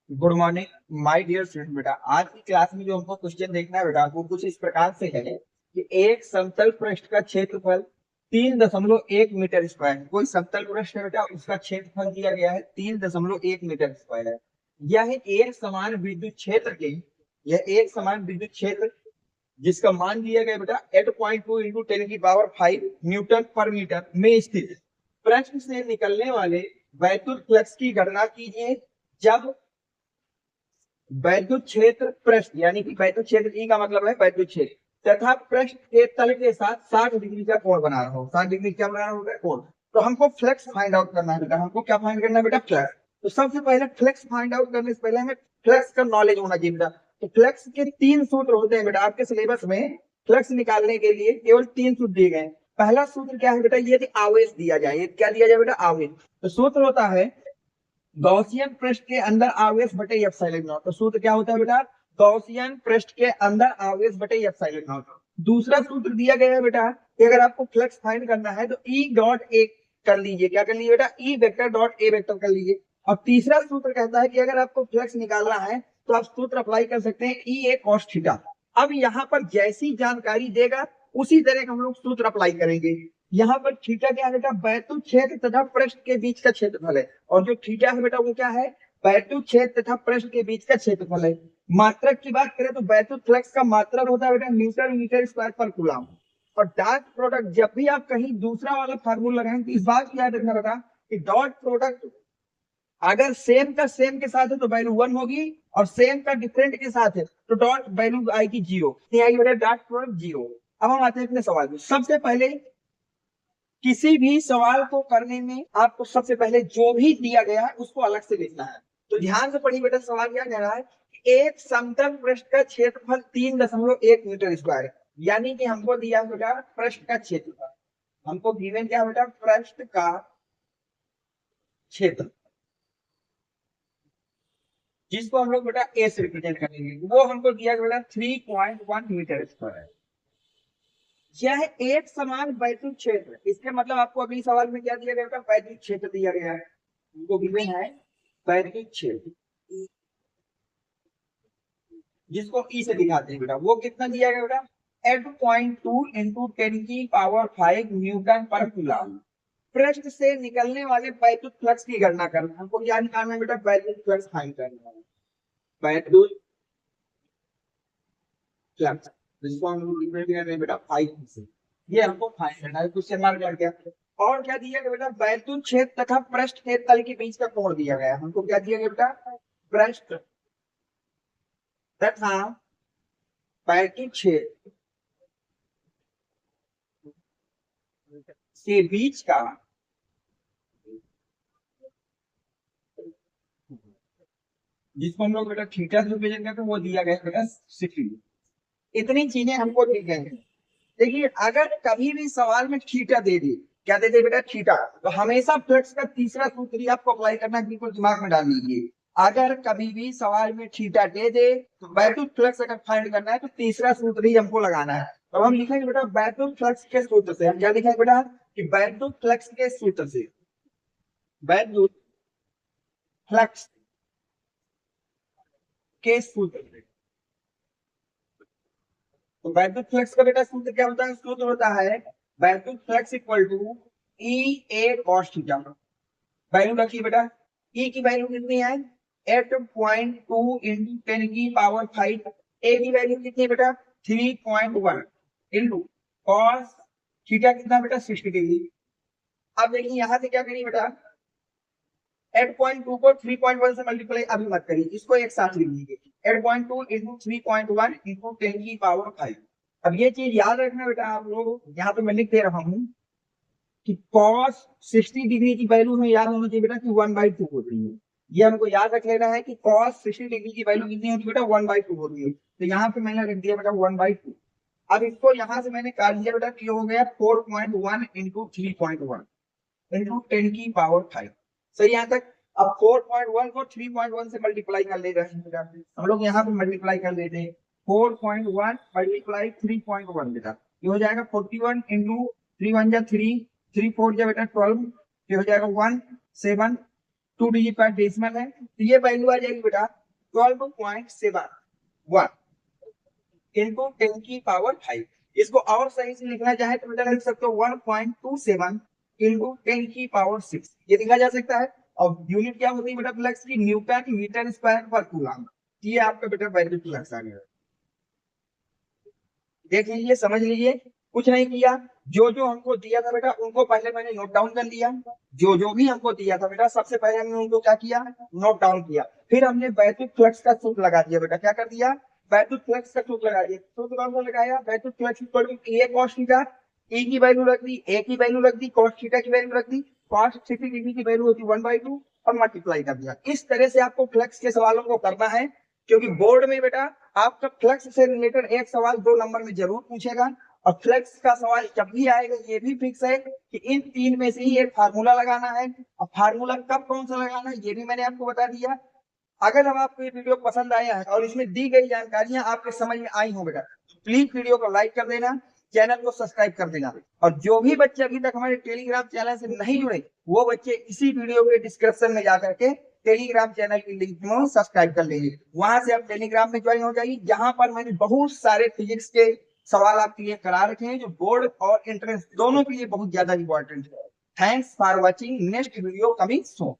Good morning my dear student. बेटा आज की क्लास में जो हमको क्वेश्चन देखना है बेटा वो कुछ इस प्रकार से है कि एक समतल पृष्ठ का क्षेत्रफल 3.1 मीटर स्क्वायर है। कोई समतल पृष्ठ है बेटा, उसका क्षेत्रफल दिया गया है 3.1 मीटर स्क्वायर है। यह एक समान विद्युत क्षेत्र के यह एक समान विद्युत क्षेत्र जिसका मान दिया गया बेटा 8.2 इंटू 10⁵ न्यूटन पर मीटर में स्थित है। प्रश्न से निकलने वाले वैद्युत फ्लक्स की गणना कीजिए जब वैद्युत क्षेत्र पृष्ठ यानी कि वैद्युत क्षेत्र ई का मतलब है वैद्युत क्षेत्र तथा पृष्ठ के तल के साथ 60 डिग्री का कोण बना रहा हो। 60 डिग्री क्या बना रहा होगा? कोण। तो हमको फ्लक्स फाइंड आउट करना है बेटा। हमको क्या फाइंड करना है बेटा? फ्लक्स। तो सबसे पहले फ्लक्स फाइंड आउट करने से पहले हमें फ्लक्स का नॉलेज होना चाहिए बेटा। तो फ्लक्स के 3 सूत्र होते हैं बेटा। आपके सिलेबस में फ्लक्स निकालने के लिए केवल 3 सूत्र दिए गए हैं। पहला सूत्र क्या है बेटा? यदि आवेश दिया जाए, क्या दिया जाए बेटा? आवेश। तो सूत्र होता है गॉसियन पृष्ठ के अंदर आवेश बटे एप्सिलॉन नॉट। तो सूत्र क्या होता है बेटा? गॉसियन पृष्ठ के अंदर आवेश बटे एप्सिलॉन नॉट। दूसरा सूत्र दिया गया है बेटा कि अगर आपको फ्लक्स फाइंड करना है तो ई डॉट ए कर लीजिए। क्या कर लीजिए बेटा? E vector dot A vector कर लीजिए। और तीसरा सूत्र कहता है कि अगर आपको फ्लक्स निकालना है तो आप सूत्र अप्लाई कर सकते हैं ई ए कॉस थीटा। अब यहाँ पर जैसी जानकारी देगा उसी तरह हम लोग सूत्र अप्लाई करेंगे। यहाँ पर थीटा क्या है बेटा? वैद्युत क्षेत्र तथा पृष्ठ के बीच का क्षेत्रफल है। और जो थीटा है बेटा वो क्या है? वैद्युत क्षेत्र तथा पृष्ठ के बीच का क्षेत्रफल है। मात्रक की बात करें तो वैद्युत फ्लक्स का मात्रक होता है बेटा न्यूटन मीटर स्क्वायर पर कूलम। और डॉट प्रोडक्ट जब भी आप कहीं दूसरा वाला फार्मूला लगाएं तो इस बात की याद रखना बेटा कि डॉट प्रोडक्ट अगर सेम का सेम के साथ है तो वैल्यू 1 होगी और सेम का डिफरेंट के साथ है तो डॉट वैल्यू आएगी 0। आएगी बेटा डॉट प्रोडक्ट 0। अब हम आते हैं अपने सवाल में। सबसे पहले किसी भी सवाल को करने में आपको सबसे पहले जो भी दिया गया है उसको अलग से लिखना है। तो ध्यान से पढ़िए बेटा, सवाल क्या कह रहा है? एक समतल पृष्ठ का क्षेत्रफल 3.1 मीटर स्क्वायर है। यानी कि हमको दिया बेटा पृष्ठ का क्षेत्रफल। हमको गिवन क्या बेटा? पृष्ठ का क्षेत्र, जिसको हम लोग बेटा ए से रिप्रेजेंट करेंगे। वो हमको दिया बेटा 3.1 मीटर स्क्वायर। यह एक समान वैद्युत क्षेत्र, इसके मतलब आपको अगली सवाल में क्या दिया गया बेटा? वैद्युत क्षेत्र दिया गया है। हमको गिवन है वैद्युत क्षेत्र, जिसको ई से दिखाते हैं बेटा। वो कितना दिया गया बेटा? 8.2 इंटू 10⁵ न्यूटन पर कूलम। पृष्ठ से निकलने वाले वैद्युत फ्लक्स की गणना करना। हमको क्या निकालना है बेटा? वैद्युत फ्लक्स फाइंड करना है। वैद्युत फ्लक्स, जिसको हम लोग लिख रहे हैं बेटा 5 से। ये हमको फाइंड करना है। क्वेश्चन मार्क लग गया। और क्या दिया गया बेटा? वैद्युत क्षेत्र तथा पृष्ठ के तल के बीच का कोण दिया गया है। हमको क्या दिया गया बेटा? पृष्ठ तथा वैद्युत क्षेत्र के बीच का जिसको हम लोग बेटा थीटा से रिप्रेजेंट करते हैं वो दिया गया बेटा 60। इतनी चीजें हमको दी गई हैं। देखिए अगर कभी भी सवाल में थीटा दे दी, क्या दे दे बेटा? थीटा, तो हमेशा फ्लक्स का तीसरा सूत्र ही आपको अप्लाई करना है। बिल्कुल दिमाग में डाल लीजिए। अगर कभी भी सवाल में थीटा दे दे तो वैद्युत फ्लक्स अगर फाइंड करना है तो तीसरा सूत्र ही हमको लगाना है। तो हम लिखेंगे बेटा वैद्युत फ्लक्स के सूत्र से। हम क्या लिखेंगे बेटा? कि वैद्युत फ्लक्स के सूत्र से, वैद्युत फ्लक्स के सूत्र से। तो वैद्युत फ्लक्स का बेटा सूत्र क्या होता है? सूत्र होता है वैद्युत flux equal to E A cos theta. Value रखिए बेटा। ई की वैल्यू कितनी है? 8.2 इंटू 10⁵। ए की वैल्यू कितनी है बेटा? 3.1 इंटू कॉस थीटा कितना बेटा? 60 डिग्री। अब देखिए यहां से क्या करिए बेटा? 8.2 को 3.1 से मल्टीप्लाई अभी मत करिए, इसको एक साथ लिख लीजिए। 8.2 इंटू 3.1 इंटू 10⁵। अब ये चीज याद रखना बेटा आप लोग, यहाँ पे मैं लिख दे रहा हूँ कि cos 60 डिग्री की वैल्यू हमें याद होना चाहिए बेटा कि 1/2 होती है। ये हमको याद रख लेना है कि cos 60 डिग्री की वैल्यू कितनी होती है बेटा? 1/2 होती है। तो यहाँ पे मैंने रख दिया बेटा 1/2। अब इसको यहाँ से मैंने काट दिया बेटा कि हो गया 4.1 इंटू 3.1 इंटू 10⁵। सही यहाँ तक। अब 4.1 को 3.1 से मल्टीप्लाई कर ले रहे हैं बेटा। हम लोग यहाँ पे मल्टीप्लाई कर लेते हैं। 4.1 मल्टीप्लाई 3.1 बेटा, ये हो जाएगा 41 इंटू 3 1 जा 3, 3 4 जा बेटा 12, ये हो जाएगा 1 7 2 डिजिट का डेसिमल है, तो ये वैल्यू आ जाएगी बेटा 12.71 इंटू 10 की पावर 5। इसको और सही से लिखना चाहे तो बेटा लिख सकते हो 1.27 इंटू 10 की पावर 6, ये लिखा जा सकता है। और यूनिट क्या होती है बेटा फ्लक्स की, न्यूटन मीटर स्क्वायर पर कूलम। ये आपका बेटा वैल्यू फ्लक्स आ गया। देख लीजिए, समझ लीजिए, कुछ नहीं किया, जो जो हमको दिया था बेटा उनको पहले मैंने नोट डाउन कर लिया। जो जो भी हमको दिया था बेटा सबसे पहले हमने उनको क्या किया, नोट डाउन किया। फिर हमने बैटरी फ्लक्स का सूत्र लगा दिया बेटा, क्या कर दिया, बैटरी फ्लक्स का सूत्र लगा दिया। सूत्र कौन सा लगाया, battery flux equal to A cos theta, E की वैल्यू रख दी, ए की वैल्यू रख दी, cos थीटा की वैल्यू रख दी, cos 60 डिग्री की वैल्यू होती 1/2 और मल्टीप्लाई कर दिया। इस तरह से आपको फ्लक्स के सवालों को करना है, क्योंकि बोर्ड में बेटा आपका फ्लक्स से रिलेटेड एक सवाल 2 नंबर में जरूर पूछेगा। और फ्लक्स का सवाल जब भी आएगा ये भी फिक्स है कि इन 3 में से ही एक फार्मूला लगाना है। और फार्मूला कब कौन सा लगाना है ये भी मैंने आपको बता दिया। अगर अब आपको ये वीडियो पसंद आया है और इसमें दी गई जानकारियां आपके समझ में आई हो बेटा, तो प्लीज वीडियो को लाइक कर देना, चैनल को सब्सक्राइब कर देना। और जो भी बच्चे अभी तक हमारे टेलीग्राम चैनल से नहीं जुड़े, वो बच्चे इसी वीडियो के डिस्क्रिप्शन में जाकर के टेलीग्राम चैनल की लिंक में सब्सक्राइब कर लीजिए। वहां से आप टेलीग्राम में ज्वाइन हो जाइए, जहां पर मैंने बहुत सारे फिजिक्स के सवाल आपके लिए करा रखे हैं, जो बोर्ड और एंट्रेंस दोनों के लिए बहुत ज्यादा इंपॉर्टेंट है। Thanks for watching, next video coming soon.